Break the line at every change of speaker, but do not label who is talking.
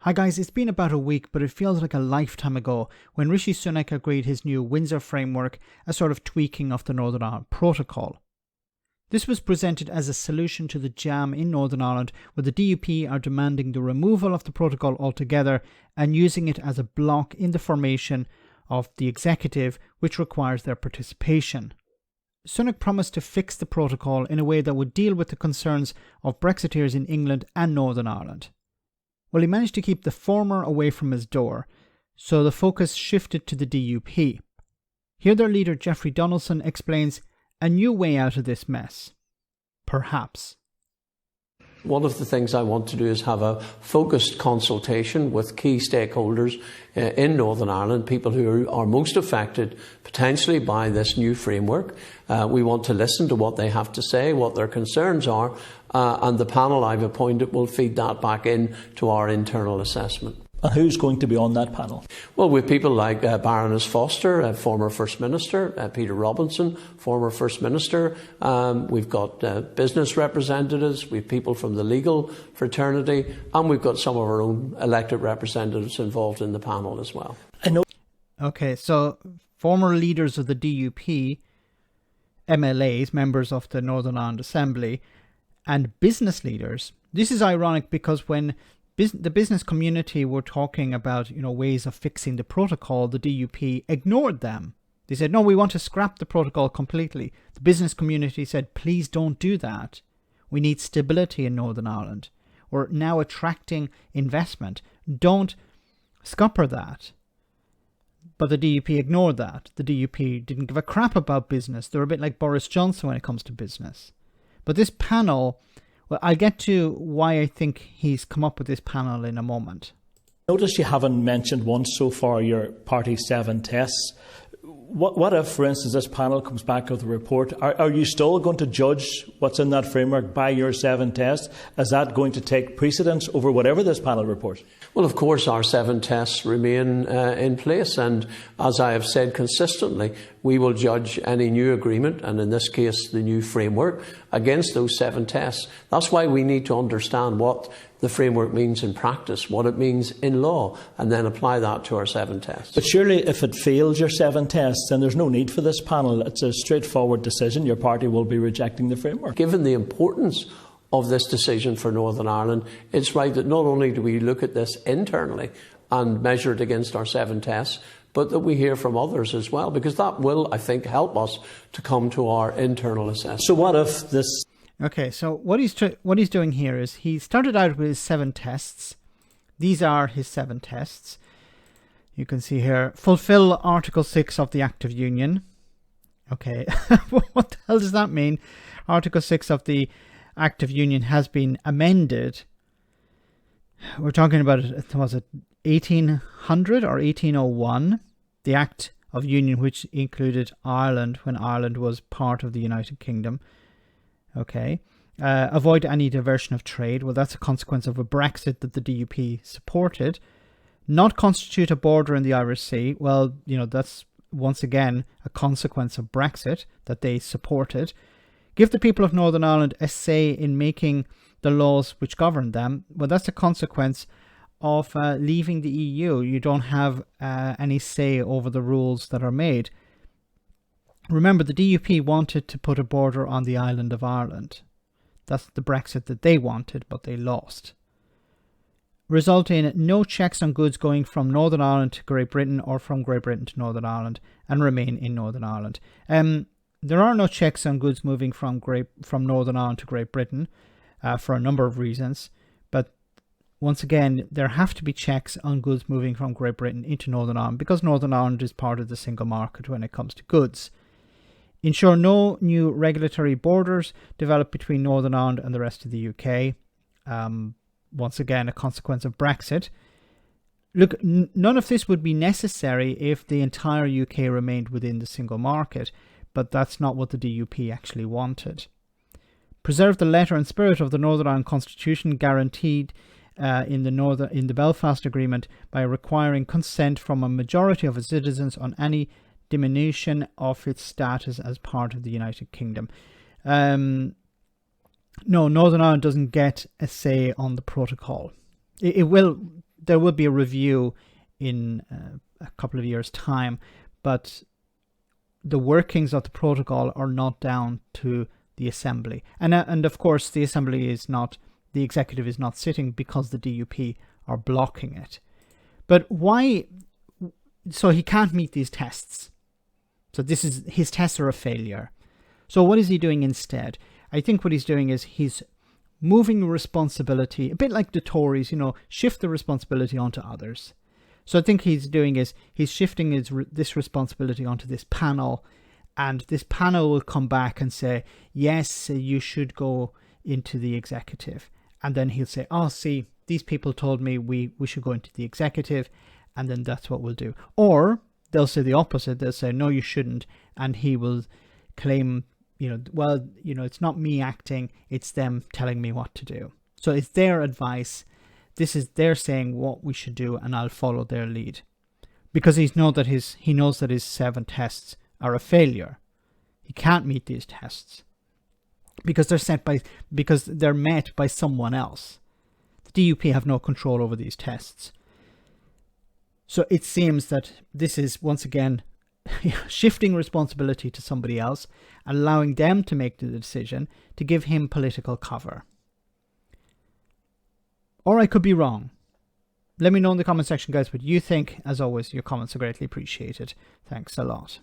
Hi guys, it's been about a week, but it feels like a lifetime ago when Rishi Sunak agreed his new Windsor Framework, a sort of tweaking of the Northern Ireland Protocol. This was presented as a solution to the jam in Northern Ireland, where the DUP are demanding the removal of the protocol altogether and using it as a block in the formation of the executive, which requires their participation. Sunak promised to fix the protocol in a way that would deal with the concerns of Brexiteers in England and Northern Ireland. Well, he managed to keep the former away from his door, so the focus shifted to the DUP. Here their leader Geoffrey Donaldson explains a new way out of this mess. Perhaps.
One of the things I want to do is have a focused consultation with key stakeholders in Northern Ireland, people who are most affected potentially by this new framework. We want to listen to what they have to say, what their concerns are, and the panel I've appointed will feed that back in to our internal assessment.
And who's going to be on that panel?
Well, with people like Baroness Foster, former First Minister, Peter Robinson, former First Minister. We've got business representatives, we've people from the legal fraternity, and we've got some of our own elected representatives involved in the panel as well.
I know.
Okay, so former leaders of the DUP, MLAs, members of the Northern Ireland Assembly, and business leaders. This is ironic because when the business community were talking about, ways of fixing the protocol, the DUP ignored them. They said, no, we want to scrap the protocol completely. The business community said, please don't do that. We need stability in Northern Ireland. We're now attracting investment. Don't scupper that. But the DUP ignored that. The DUP didn't give a crap about business. They're a bit like Boris Johnson when it comes to business. But this panel, well, I'll get to why I think he's come up with this panel in a moment.
Notice you haven't mentioned once so far your party's 7 tests. What if, for instance, this panel comes back with a report? Are you still going to judge what's in that framework by your 7 tests? Is that going to take precedence over whatever this panel reports?
Well, of course, our 7 tests remain in place. And as I have said consistently, we will judge any new agreement, and in this case, the new framework, against those 7 tests. That's why we need to understand what the framework means in practice, what it means in law, and then apply that to our 7 tests.
But surely if it fails your 7 tests, then there's no need for this panel. It's a straightforward decision. Your party will be rejecting the framework.
Given the importance of this decision for Northern Ireland, it's right that not only do we look at this internally and measure it against our 7 tests, but that we hear from others as well, because that will, I think, help us to come to our internal assessment.
So what if this...
Okay, so what he's doing here is he started out with his 7 tests. These are his 7 tests. You can see here, fulfill Article 6 of the Act of Union. Okay, what the hell does that mean? Article 6 of the Act of Union has been amended. We're talking about, was it 1800 or 1801? The Act of Union, which included Ireland when Ireland was part of the United Kingdom. Okay. Avoid any diversion of trade. Well, that's a consequence of a Brexit that the DUP supported. Not constitute a border in the Irish Sea. Well, that's once again a consequence of Brexit that they supported. Give the people of Northern Ireland a say in making the laws which govern them. Well, that's a consequence of leaving the EU. You don't have any say over the rules that are made. Remember, the DUP wanted to put a border on the island of Ireland. That's the Brexit that they wanted, but they lost. Result in no checks on goods going from Northern Ireland to Great Britain or from Great Britain to Northern Ireland and remain in Northern Ireland. There are no checks on goods moving from Northern Ireland to Great Britain for a number of reasons. But once again, there have to be checks on goods moving from Great Britain into Northern Ireland because Northern Ireland is part of the single market when it comes to goods. Ensure no new regulatory borders develop between Northern Ireland and the rest of the UK. Once again, a consequence of Brexit. Look, none of this would be necessary if the entire UK remained within the single market, but that's not what the DUP actually wanted. Preserve the letter and spirit of the Northern Ireland Constitution guaranteed in the Belfast Agreement by requiring consent from a majority of its citizens on any diminution of its status as part of the United Kingdom. No, Northern Ireland doesn't get a say on the protocol. It will there will be a review in a couple of years' time, but the workings of the protocol are not down to the Assembly. And of course, the Assembly is not, the executive is not sitting because the DUP are blocking it. But why? So he can't meet these tests. So his tests are a failure. So what is he doing instead? I think what he's doing is he's moving responsibility, a bit like the Tories, shift the responsibility onto others. So I think he's doing is he's shifting this responsibility onto this panel, and this panel will come back and say, yes, you should go into the executive. And then he'll say, oh, see, these people told me we should go into the executive, and then that's what we'll do. Or they'll say the opposite. They'll say, no, you shouldn't. And he will claim, well, it's not me acting, it's them telling me what to do. So it's their advice. They're saying what we should do, and I'll follow their lead. Because he knows that his 7 tests are a failure. He can't meet these tests. Because they're met by someone else. The DUP have no control over these tests. So it seems that this is, once again, shifting responsibility to somebody else, allowing them to make the decision to give him political cover. Or I could be wrong. Let me know in the comment section, guys, what you think. As always, your comments are greatly appreciated. Thanks a lot.